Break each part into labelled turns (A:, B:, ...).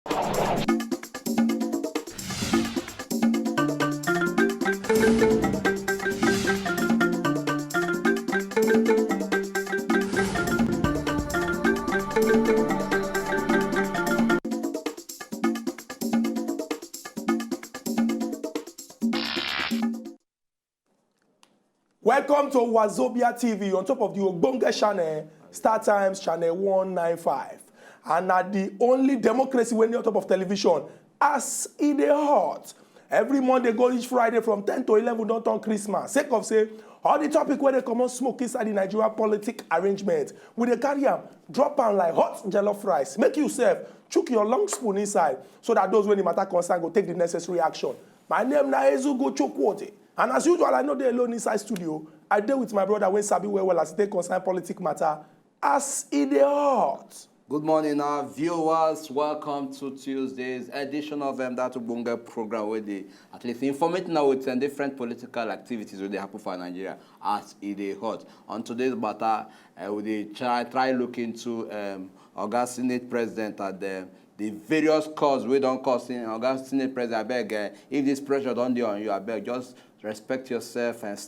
A: Welcome to Wazobia TV on top of the Ogbonge channel, Star Times channel 195. And at the only democracy when on top of television, as in the heart. Every Monday go each Friday from 10 to 11 don't turn Christmas. Sake of say, all the topic where they come on smoke inside the Nigerian politic arrangement. With the carrier, drop on like hot jollof rice. Make yourself chook your long spoon inside so that those when the matter concern go take the necessary action. My name na Ezugo Chokwote. And as usual, I know they alone inside studio. I deal with my brother when Sabi well as they concern politic matter as in the heart.
B: Good morning, our viewers. Welcome to Tuesday's edition of that Ogbonge program where they at least informating now with different political activities where they happen for Nigeria as it is hot. On today's matter, we try looking to August Senate President at the various cause we don't cause in August Senate President. I beg, if this pressure don't do on you, I beg just respect yourself and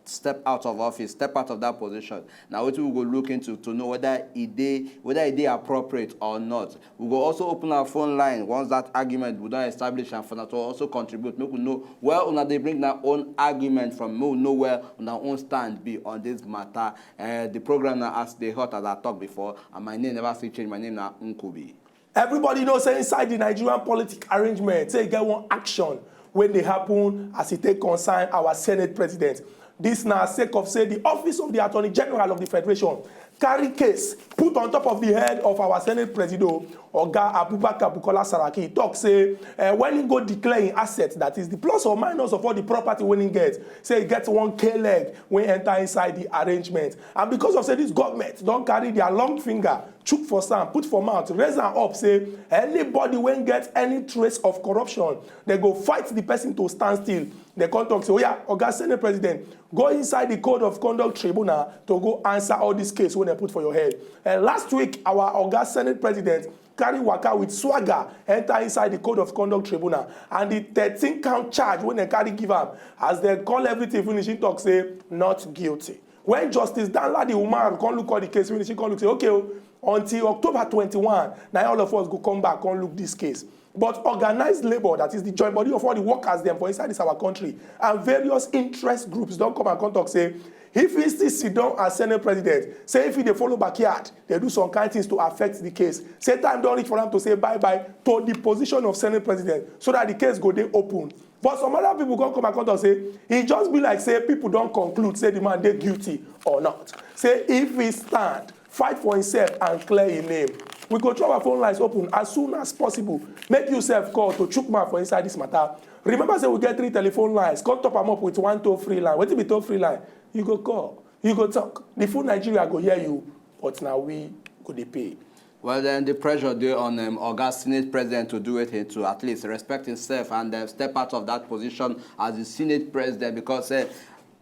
B: step out of office, step out of that position. Now we will look into to know whether it appropriate or not. We will also open our phone line once that argument we don't establish and for that to also contribute. Make we know where they bring their own argument from. We know where on our own stand be on this matter. The program now as they hot as I talked before, and my name never still change. My name now Nkubi.
A: Everybody knows say inside the Nigerian politic arrangement, say get one action when they happen as it take concern our Senate President. This now sake of say the office of the Attorney General of the Federation carry case put on top of the head of our Senate President, Oga Abubakar Bukola Saraki. Talk say when he go declaring assets, that is the plus or minus of all the property when he gets, say he gets one K-leg when enter inside the arrangement. And because of say this government don't carry their long finger, chook for some, put for mouth, raise them up, say anybody when get any trace of corruption, they go fight the person to stand still. They come talk say, oh yeah, Oga Senate President, go inside the Code of Conduct Tribunal to go answer all these cases when they put for your head. And last week, our Oga Senate President carry waka with swagger, enter inside the Code of Conduct Tribunal. And the 13-count charge when they carry give am, as they call everything finishing talk, say, not guilty. When Justice Danladi Umar come look at the case, finishing come look, say, okay, until October 21, now all of us go come back and look this case. But organized labor, that is the joint body of all the workers them for inside this our country, and various interest groups don't come and contact say, if he still sit down as Senate President, say if they follow backyard, they do some kind of things to affect the case. Say time don't reach for them to say bye-bye to the position of Senate President so that the case go dey open. But some other people come and contact say, it just be like say people don't conclude, say the man they guilty or not. Say if he stand, fight for himself and clear his name. We go throw our phone lines open as soon as possible. Make yourself call to chook man for inside this matter. Remember, say we get 3 telephone lines. Come top them up with 1 toll-free line. What if be toll-free line? You go call. You go talk. The full Nigeria go hear you. But now we go dey pay.
B: Well, then the pressure there on August Senate President to do it, to at least respect himself and step out of that position as the Senate President, because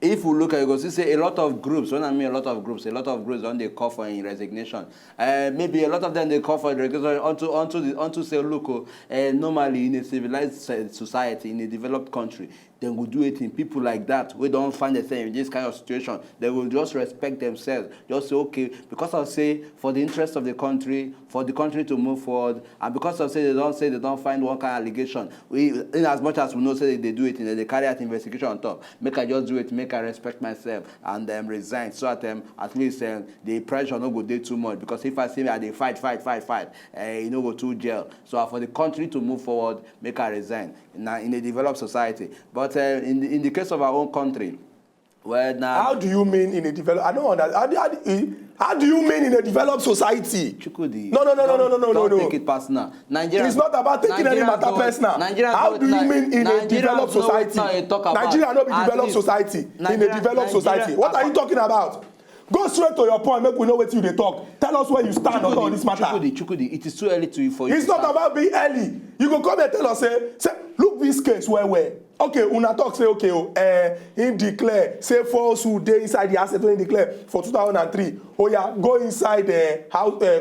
B: if we look at it, you see say a lot of groups, when I mean a lot of groups don't they call for in resignation. Maybe a lot of them they call for resignation onto say, look, normally in a civilized society, in a developed country, then we do it in people like that. We don't find themselves in this kind of situation. They will just respect themselves. Just say, okay, because of say, for the interest of the country, for the country to move forward, and because of say they don't find one kind of allegation. In as much as we know say they do it, they carry out investigation on top. Make I just do it, make I respect myself and resign. So at least the pressure not go there too much. Because if I say they fight, you know go to jail. So for the country to move forward, make I resign in a developed society. But in the case of our own country, where now...
A: How do you mean in a developed... I don't understand. How do you mean in a developed society?
B: Chukudi.
A: No.
B: Don't take it personal. Nigeria,
A: it's not about taking any matter personal. How do you mean in a developed society? Nigeria not be developed society. In a developed society. What are you talking about? Go straight to your point, make we know what you they talk. Tell us where you stand on this matter.
B: Chukudi, it is too early for you.
A: It's not about being early. You go come and tell us, say look this case where. Okay, una talk say okay, he declare say falsehood dey inside the asset when he declare for 2003. Oh yeah, go inside the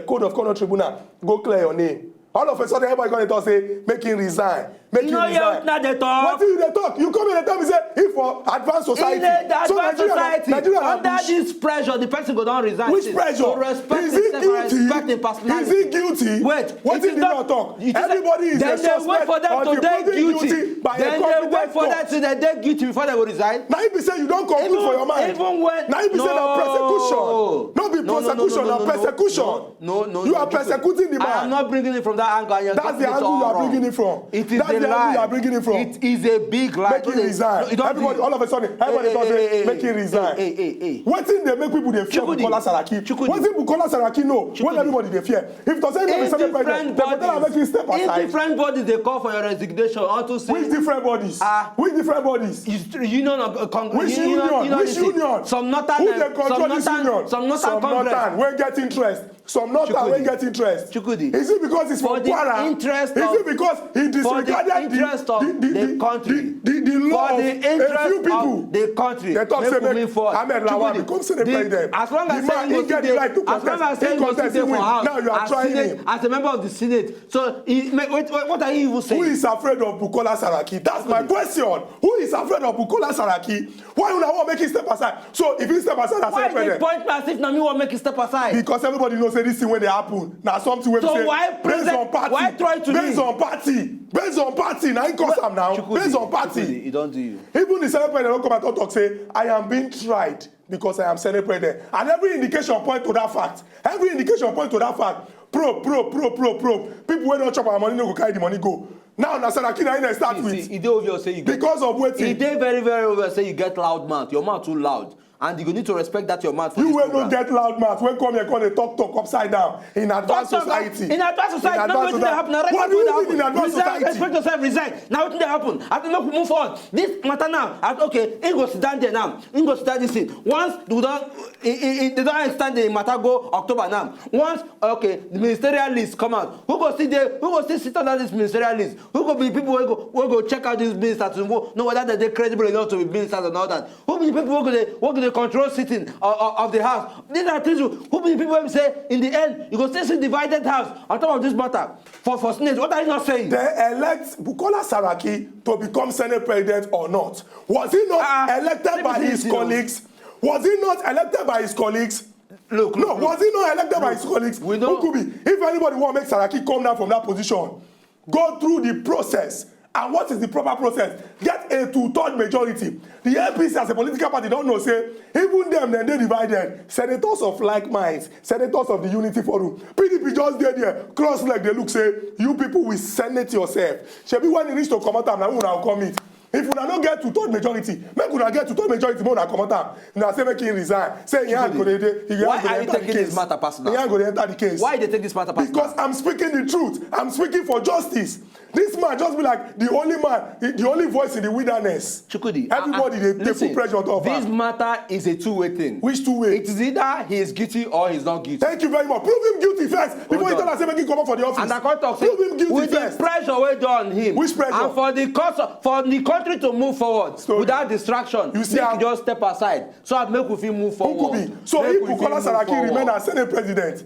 A: Code of Conduct Tribunal, go clear your name. All of a sudden, everybody going to talk, say, make him resign. Make him resign.
B: Not they talk.
A: What do you talk? You come in and tell me, say, if for advanced society.
B: In the advanced society,
A: Nigeria
B: under this pressure, the person go down resign.
A: Which pressure?
B: So respect
A: is he guilty?
B: respect him personality.
A: Is he guilty?
B: Wait.
A: What did not talk? Everybody is a suspect.
B: Then they wait for them to take guilty. Then they wait for them to take guilty before they go resign.
A: Now if you say you don't conclude for your mind.
B: Even when.
A: Now if you say that persecution. No be prosecution, no persecution.
B: No.
A: You are persecuting the man.
B: I am not bringing it from that angle.
A: That's the angle you are bringing it from.
B: It is
A: That's the angle you are bringing it from.
B: It is a big lie.
A: Make him resign. Everybody, all of a sudden, everybody does say, make him resign. What thing they make people they fear Bukola Saraki? What thing Bukola Saraki know? When everybody they fear? If to say they be president, they will tell make him step aside.
B: In different bodies they call for your resignation. Unto say.
A: Which different bodies? Which different bodies?
B: Union of Congress.
A: Which union? Which union?
B: Some northern.
A: Who they control this union?
B: Some northern.
A: When get interest. Some northern when get interest.
B: Chukudi.
A: Is it because it's for Kwara?
B: Is
A: it because he disregarded
B: the country?
A: The law
B: for the interest
A: a few people.
B: Of the country.
A: They talk say make Ahmed Lawan become Senate president.
B: As long as
A: he get the right to contest. He contest, he win. Now you are trying him.
B: As a member of the Senate. So what are you even saying?
A: Who is afraid of Bukola Saraki? That's my question. Who is afraid of Bukola Saraki? Why would I want to make him step aside? So if he step aside,
B: why they point me as if Nami want to make him step aside?
A: Because everybody knows that this thing when they happen. Now something when
B: so
A: say
B: why
A: based on party.
B: Why try to
A: based on party. Now he calls am now. Based on party.
B: He don't do you.
A: Even the Senate president don't come out and talk say I am being tried because I am Senate president. And every indication point to that fact. Probe. People wey don't chop our money no go carry the money go. Now Saraki na start with.
B: It dey obvious say you get.
A: Because of waiting.
B: It dey very very obvious say you get loud mouth. Your mouth too loud. And you need to respect that your mouth for
A: you
B: this
A: will
B: program.
A: not get loud mouth when come here they talk upside down in advanced society.
B: In advanced society, not what happen.
A: What do you mean in advanced society?
B: Respect yourself, resign. Now what happen? I think we move on. This matter now, okay, he go sit down there now. He go sit down this thing. Once they don't understand the matter go October now. Once okay, the ministerial list come out. Who go sit there? Who go still sit under this ministerial list? Who go be people who go check out these ministers to know whether they're credible enough to be ministers and all that? Who be the people who go the control sitting of the house? These are things who be the people who say in the end you go still see divided house on top of this matter for Senate. What are you not saying?
A: They elect Bukola Saraki to become Senate president or not. Was he not elected by his colleagues? Was he not elected by his colleagues?
B: Look,
A: was he not elected by his colleagues?
B: We know.
A: Who could be? If anybody want to make Saraki come down from that position, go through the process. And what is the proper process? Get a 2/3 majority. The APC as a political party don't know, say, even them, then they divided. Senators of like minds, senators of the Unity Forum. PDP just there, cross-leg, they look, say, you people will senate yourself. Shebi when it reach to come out, now we will come it. If we don't get 2/3 majority, make we get 2/3 majority, more than come out. Now say make him resign. Say
B: why are you taking this matter personal?
A: He ain't going to enter the case.
B: Why they take this matter personal?
A: Because I'm speaking the truth. I'm speaking for justice. This man just be like the only man, the only voice in the wilderness.
B: Chukudi,
A: everybody they put pressure on top.
B: This matter is a two-way thing.
A: Which two-way?
B: It is either he is guilty or he's not guilty.
A: Thank you very much. Prove him guilty first before you tell us make him come up for the office.
B: And the court of
A: prove him guilty
B: with
A: first.
B: The pressure we do on him.
A: Which pressure?
B: And for the country to move forward without distraction,
A: you see,
B: make just step aside so that make we move forward.
A: So if Bukola Saraki remain as Senate president,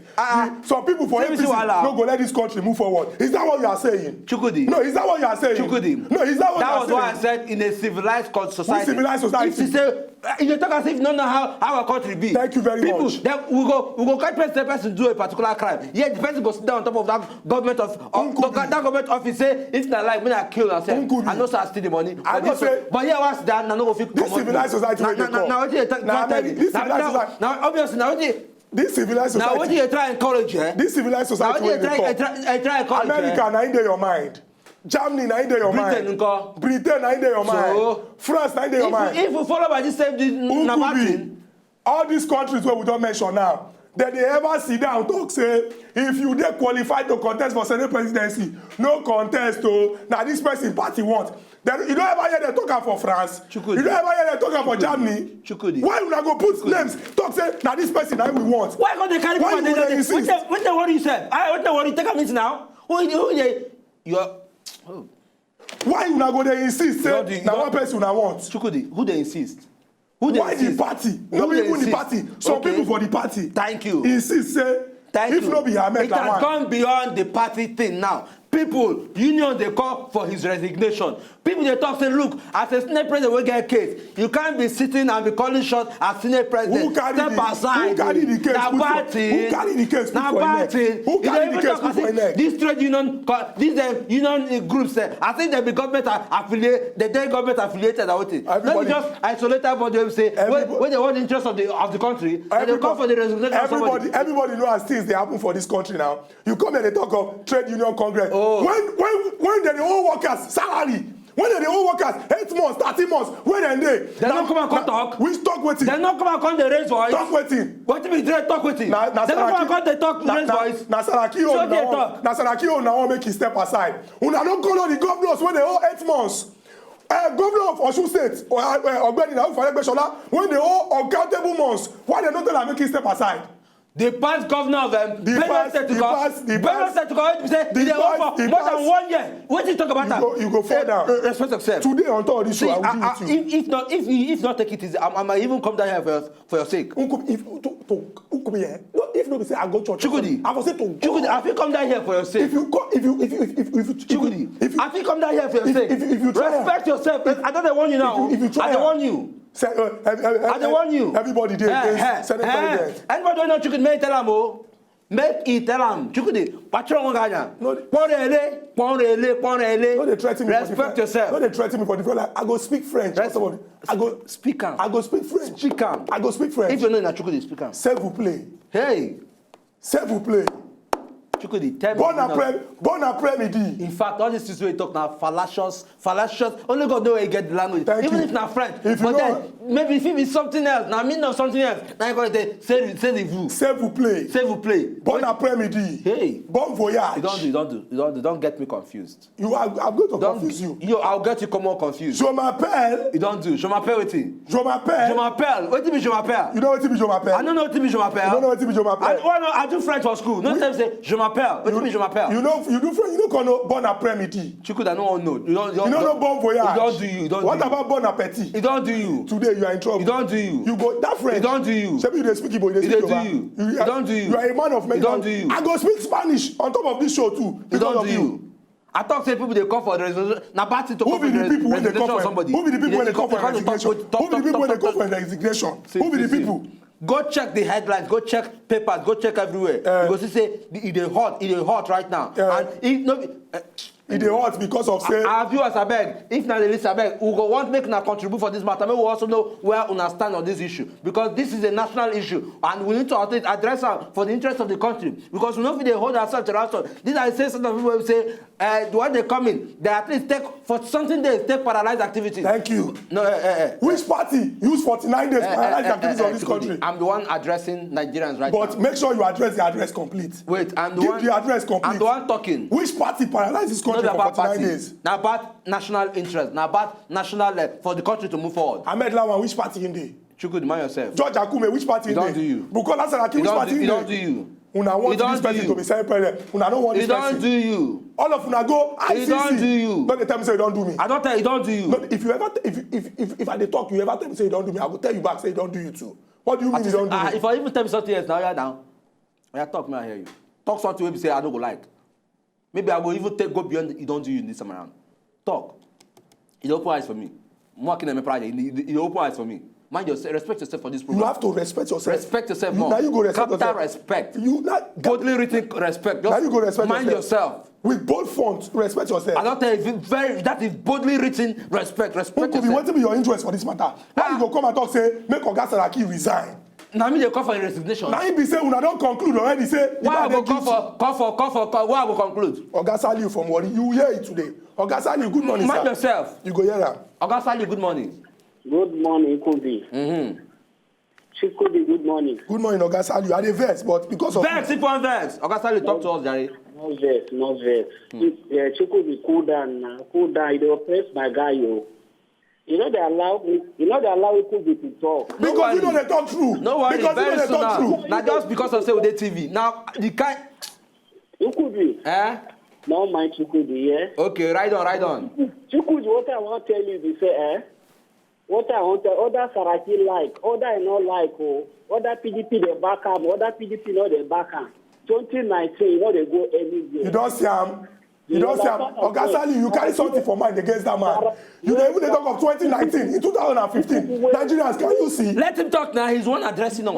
A: some people for APC no go let this country move forward. Is that what you are saying?
B: Chukudi.
A: No, is that what you are saying?
B: Chukudi.
A: No, is that what you are saying?
B: That was what I said in a civilized society.
A: Which civilized society?
B: If you say, you talk as if you don't know how our country be.
A: Thank you very much.
B: Then we go catch the person do a particular crime. Yet the person go sit down on top of that government office say if not like when I kill myself, I know I steal the money. But yeah, what's that? Now no go fit.
A: This civilized society.
B: Now obviously now
A: this civilized society.
B: Now what do you try and encourage?
A: This civilized society.
B: Now what do you try encourage?
A: America na in your mind. Germany na in your mind. Britain na in your mind. France na in your mind.
B: If we follow by this same
A: all these countries where we don't mention now, then they ever sit down talk say if you dey qualified to contest for Senate presidency, no contest o. Na this person party want. Then you don't ever hear them talking for France.
B: Chukudi.
A: You don't ever hear them talking for Germany.
B: Chukudi.
A: Why una go put names? Talk say na this person na we want.
B: Why go they carry
A: people? Why you go insist?
B: What the worry you said? What the worry? Take a minute now. Who they? You are. Oh.
A: Why una go they insist? Say na one person una want.
B: Chukudi. Who they insist? Who they
A: why
B: insist?
A: the party? No even the party. Some people for the party.
B: Thank you.
A: Insist say
B: Thank
A: if
B: you.
A: no be Ahmed
B: It has
A: Lawan.
B: gone beyond the party thing now. People, union, they call for his resignation. People, they talk, say, look, as a Senate president, we get a case. You can't be sitting and be calling shots as Senate president.
A: Who carry
B: Step
A: the-
B: aside.
A: who carry the case
B: Now,
A: put for-
B: party.
A: who carry the case put
B: Now,
A: for him neck?
B: party.
A: Who carry the case put for him neck?
B: These trade union, these union groups, I think they be government affiliated, they government affiliated. Not
A: Everybody-
B: just isolated, but they will say, when they want the interest of the country, and they call for the resignation of somebody.
A: Everybody know as things they happen for this country now. You come here, they talk of trade union congress.
B: Oh.
A: When they owe workers salary, when they owe workers 8 months, 30 months, when they
B: don't come and come talk.
A: Which talk waiting?
B: They not come and come, they raise voice.
A: Talk waiting.
B: What if we talk with him?
A: Na
B: They don't come and come, they talk, raise voice.
A: Na Saraki
B: So
A: own
B: they
A: now.
B: talk.
A: Na Saraki own now make him step aside. Una don't call on the governors when they owe 8 months. Governor of Osun State or Ogbeni Rauf Aregbesola when they owe uncountable months, why they not tell am make him step aside?
B: The past governor of Benue State to come, say they owe for more than 1 year. What you talk about that?
A: You go fall down.
B: Respect yourself.
A: Today on top of this
B: See,
A: show, I will deal with you.
B: if not take it easy, I might even come down here for your sake.
A: If no be say I go church,
B: Chukudi,
A: I will say to God.
B: Chukudi, I think come down here for your sake.
A: If you
B: Chukudi, I think come down here for your sake.
A: if you try-
B: Respect yourself. I don't want you now.
A: If you try-
B: I don't want you. I don't want you.
A: Everybody there, Senate President.
B: Anybody don't know Chukudi, make tell him, oh. Make it tell him. Chukudi, patron ganya.
A: No,
B: Pon rele.
A: No, they threaten me.
B: Respect yourself.
A: No, they threaten me for the like, I go speak French. I go
B: Speak am.
A: I go speak French.
B: Speak am.
A: I go speak French.
B: If you know na Chukudi, speak am.
A: S'il vous plaît.
B: Hey,
A: S'il vous plaît.
B: Chukudi, tell me.
A: Bon après-midi.
B: In fact, all these things we talk now fallacious. Only God know where you get the language.
A: Thank
B: Even
A: you.
B: if not French.
A: If you
B: But
A: know-
B: then maybe if it be something else. Now me know something else. Now you got to say vous.
A: S'il vous plaît.
B: Say vous play.
A: Bon après-midi.
B: Hey.
A: Bon voyage.
B: You don't get me confused.
A: I'm going to
B: Don't
A: confuse you.
B: I'll get you more confused.
A: Je m'appelle.
B: You don't do. Je m'appelle what it?
A: Je m'appelle.
B: Je m'appelle. What do you mean je m'appelle?
A: You know what it mean, je m'appelle?
B: I don't know what it mean je m'appelle.
A: You don't know what it mean, je m'appelle?
B: I do French for school. No time say je m'appelle. What do you mean je m'appelle?
A: You do French, you don't call no bon après-midi.
B: Chukudi, I don't know. You don't
A: know bon voyage.
B: You don't do you.
A: What about bon appétit?
B: It don't do you.
A: Today you are in trouble.
B: It don't do you.
A: You go that French.
B: It don't do you.
A: Maybe you dey speak Igbo, you dey
B: It
A: speak
B: don't do
A: Yoruba.
B: you. It don't do you.
A: You are a man of many.
B: It don't do you.
A: I go speak Spanish on top of this show too.
B: It
A: Because
B: don't
A: of
B: do you. I talk say people they call for the resolution. Now bad thing to
A: Who
B: call
A: be
B: for
A: the
B: the
A: people when they
B: resignation
A: call
B: of
A: for
B: somebody.
A: Who be the people when they call for
B: Talk,
A: resignation? Who be the people when they call for resignation? Who be the people?
B: Go check the headlines. Go check papers. Go check everywhere. Because you say it hot right now. And if no.
A: It dey hot because of say.
B: Our viewers abeg, if na the list abeg, we go want make una contribute for this matter. Make we also know where una stand on this issue because this is a national issue and we need to address am for the interest of the country because we no fit dey hold ourselves to ransom. These are the same sort of people wey say when they come in, they at least take for something days take paralyze activities.
A: Thank you.
B: No,
A: Which party use 49 days to paralyze activities of this country?
B: I'm the one addressing Nigerians right now.
A: But make sure you address the address complete.
B: Wait, and
A: Give the address complete.
B: I'm the one talking.
A: Which party paralyzes this country
B: Not
A: for
B: about
A: 49
B: party.
A: days?
B: Now about national interest. Now about national for the country to move forward.
A: Ahmed Lawan, which party in there?
B: Chukudi, mind yourself.
A: George Akume, which party in there?
B: It don't do you.
A: Bukola Saraki, which party in there?
B: It don't do you.
A: Una want this person to be Senate president. Una don't want this person.
B: It don't do you.
A: All of una go ICC.
B: It don't do you.
A: Don't tell me say you don't do me.
B: I don't tell you, it don't do you.
A: No, if you ever if I dey talk, you ever tell me say you don't do me, I will tell you back say you don't do you too. What do you mean you don't do me?
B: If I even tell me something else now, you're down. When I talk, may I hear you. Talk something where you say I don't go like. Maybe I will even go beyond it don't do you in this time around. Talk. It open eyes for me. I'm working on my project. It open eyes for me. Mind yourself, respect yourself for this program.
A: You have to respect yourself.
B: Respect yourself more.
A: Now you go respect
B: Capital
A: yourself.
B: respect.
A: You not
B: Boldly written respect. Just
A: now you go respect
B: mind yourself.
A: With bold font, respect yourself.
B: I don't tell you, that is boldly written respect. Respect
A: Who could be
B: yourself.
A: waiting be your interest for this matter? Why you go come and talk say make Oga Saraki resign?
B: Now me they call for a resignation.
A: Now him be say una don conclude already say.
B: Why I go call? Why I go conclude?
A: Oga Saliu from Warri, you hear it today. Oga Saliu, good morning,
B: Mind
A: sir.
B: yourself.
A: You go hear am.
B: Oga Saliu, good morning.
C: Good morning, Chukudi. Chukudi, good morning.
A: Good morning, Oga Saliu. I dey vex, but because of
B: Vex, if one vex. Oga Saliu, talk to us, Jerry.
C: No vex, no vex. Chukudi, cool down now. Cool down. You dey oppress my guy, yo. You know they allow Chukudi to talk.
A: because you know they talk true.
B: No worry,
A: because you know
B: very
A: they
B: soon
A: talk
B: now.
A: true.
B: Now just because of say we dey TV. Now the kind.
C: Chukudi, no mind Chukudi, yeah?
B: Okay, ride on.
C: Chukudi, what I want to tell you is say, what I want to other Saraki like, other I not like, other PDP they back up, other PDP not they back up. 2019, you know they go anywhere.
A: You don't see him. You don't see him. Oga Saliu, you carry something for mind against that man. You dey even talk of 2019, in 2015. Nigerians, can you see?
B: Let him talk now. He's one addressing us.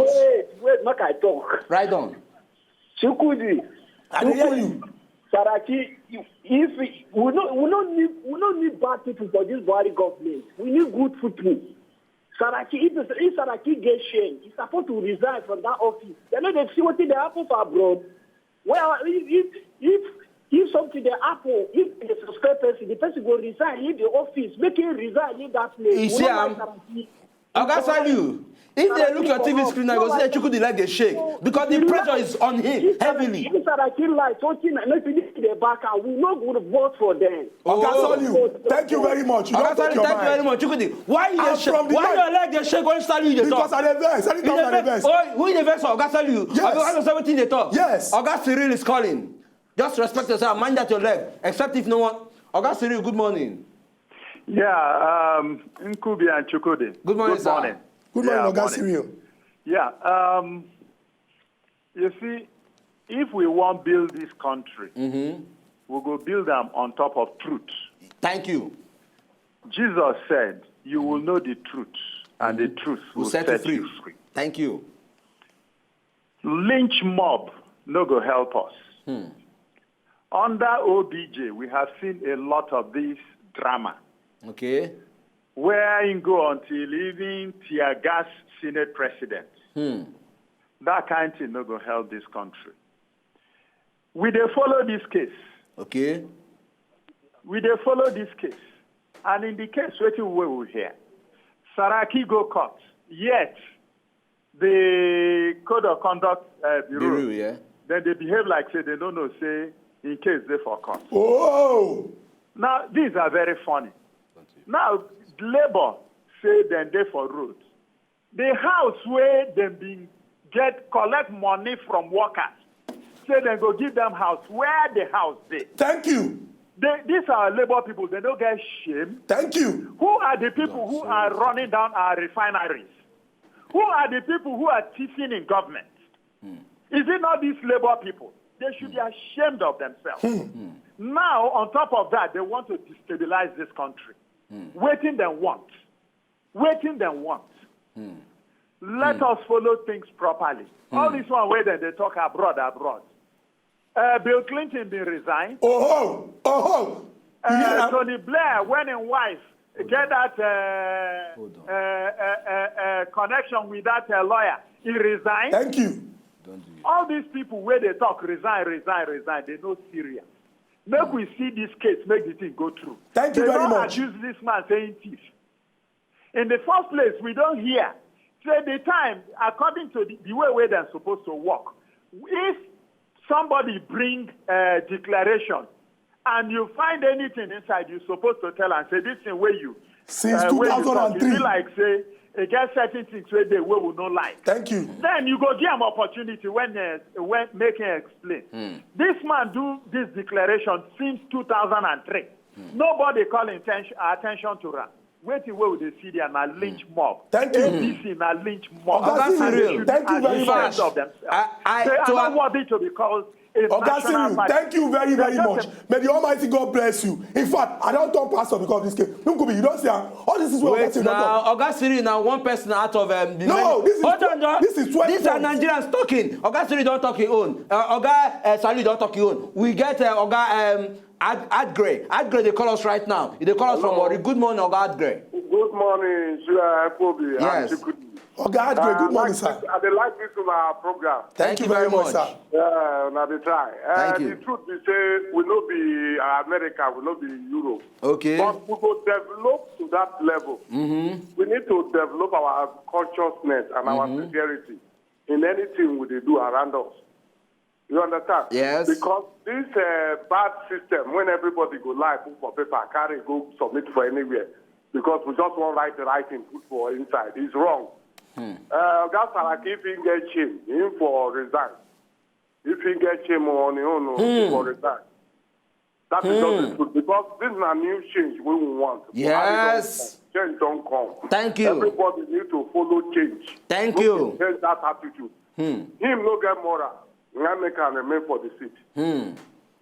C: Wait, make I talk.
B: Right on.
C: Chukudi.
A: I dey hear you.
C: Saraki, if we don't need bad people for this body government. We need good people. Saraki, if Saraki gets shame, he's supposed to resign from that office. They know they see what they happen for abroad. Well, if something they happen, if the suspect person, the person will resign, leave the office, make him resign, leave that place.
B: You see, Oga Saliu, if they look at TV screen, I go say Chukudi like they shake because the pressure is on him heavily.
C: If Saraki like something, let's finish the back and we not going to vote for them.
A: Oga Saliu, thank you very much. You
B: Oga
A: don't take
B: Saliu,
A: your
B: thank you
A: mind.
B: very much. Chukudi, why you shake? Why your leg they shake when Saliu they talk?
A: Because I dey vex. Anytime I dey vex.
B: Oh, who is the vex for Oga Saliu?
A: Yes.
B: Oga 17 they talk.
A: Yes.
B: Oga Cyril is calling. Just respect yourself. Mind that your leg. Except if no one. Oga Cyril, good morning.
D: Yeah, Nkubi and Chukudi.
B: Good morning, sir.
D: Morning.
A: Good morning, Oga Cyril.
D: Yeah, you see, if we want to build this country, we'll go build them on top of truth.
B: Thank you.
D: Jesus said, you will know the truth, and the truth will set you free.
B: Thank you.
D: Lynch mob no go help us. Under OBJ, we have seen a lot of this drama.
B: Okay.
D: Where you go until even tear gas Senate president. That kind of thing no go help this country. We dey follow this case.
B: Okay.
D: We dey follow this case. And in the case waiting we will hear, Saraki go court. Yet, the Code of Conduct Bureau,
B: yeah.
D: then they behave like say they don't know, say, in case they for court.
A: Oh!
D: Now, these are very funny. Now, Labour say then they for road. The house where them being collect money from workers, say they go give them house where the house they.
A: Thank you.
D: These are Labour people, they don't get shame.
A: Thank you.
D: Who are the people who are running down our refineries? Who are the people who are thieving in government? Is it not these Labour people? They should be ashamed of themselves. Now, on top of that, they want to destabilize this country. Waiting them want. Waiting them want. Let us follow things properly. All this one where they talk abroad. Bill Clinton been resigned. Tony Blair, when and wife, get that connection with that lawyer. He resigned.
A: Thank you.
D: All these people where they talk resign, they know Syria. Make we see this case, make the thing go through.
A: Thank you very much.
D: They don't accuse this man saying thief. In the first place, we don't hear. Say the time, according to the way they're supposed to work, if somebody bring a declaration and you find anything inside, you're supposed to tell and say, this thing where you...
A: Since 2003.
D: You like, say, it gets certain things where they will not like.
A: Thank you.
D: Then you go give him opportunity when making explain. This man do this declaration since 2003. Nobody call attention to her. Waiting where they see there na lynch mob.
A: Thank you.
D: ABC na lynch mob.
A: Oga Cyril, thank you very much.
D: They are not worthy to be called a
A: Oga
D: national
A: Cyril,
D: party.
A: thank you very, very much. May the Almighty God bless you. In fact, I don't turn pastor because of this case. You don't see all this is what
B: Wait now, Oga Cyril now one person out of the
A: no,
B: many.
A: this is
B: Hold on, John.
A: This is 12.
B: These are Nigerians talking. Oga Cyril don't talk his own. Oga Saliu don't talk his own. We get Oga Adgray. Adgray, they call us right now. They call us from Ori. Good morning, Oga Adgray.
E: Good morning, Kobe.
B: Yes.
A: Oga Adgray, good morning, sir.
E: I like this to our program.
A: Thank you very much, sir.
E: Now they try.
B: Thank you.
E: The truth is, say we not be America, we not be Europe.
B: Okay.
E: But we will develop to that level. We need to develop our consciousness and our sincerity in anything we do around us. You understand?
B: Yes.
E: Because this bad system, when everybody go live, put for paper, carry, go submit for anywhere, because we just want write the right thing, put for inside, it's wrong. That's like if he get shame, him for resign. If he get shame on his own, for resign. That is just the truth. Because this is a new change we want.
B: Yes.
E: Change don't come.
B: Thank you.
E: Everybody need to follow change.
B: Thank you.
E: Change that attitude. Him no get moral. I make an remain for the seat.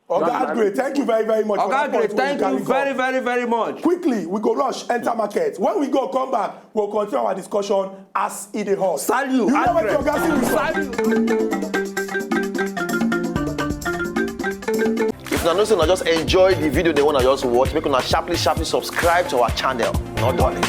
A: Oga Great, thank you very, very much.
B: Oga
A: for that
B: Great,
A: point wey
B: thank
A: carry
B: you
A: come.
B: very, very, very much.
A: Quickly, we go rush, enter market. When we go, come back, we'll continue our discussion as it is hot.
B: Salute,
A: You know what
B: Andre.
A: Oga
F: If una know say una just enjoy the video they wanna just watch, make una sharply subscribe to our channel. Not darling.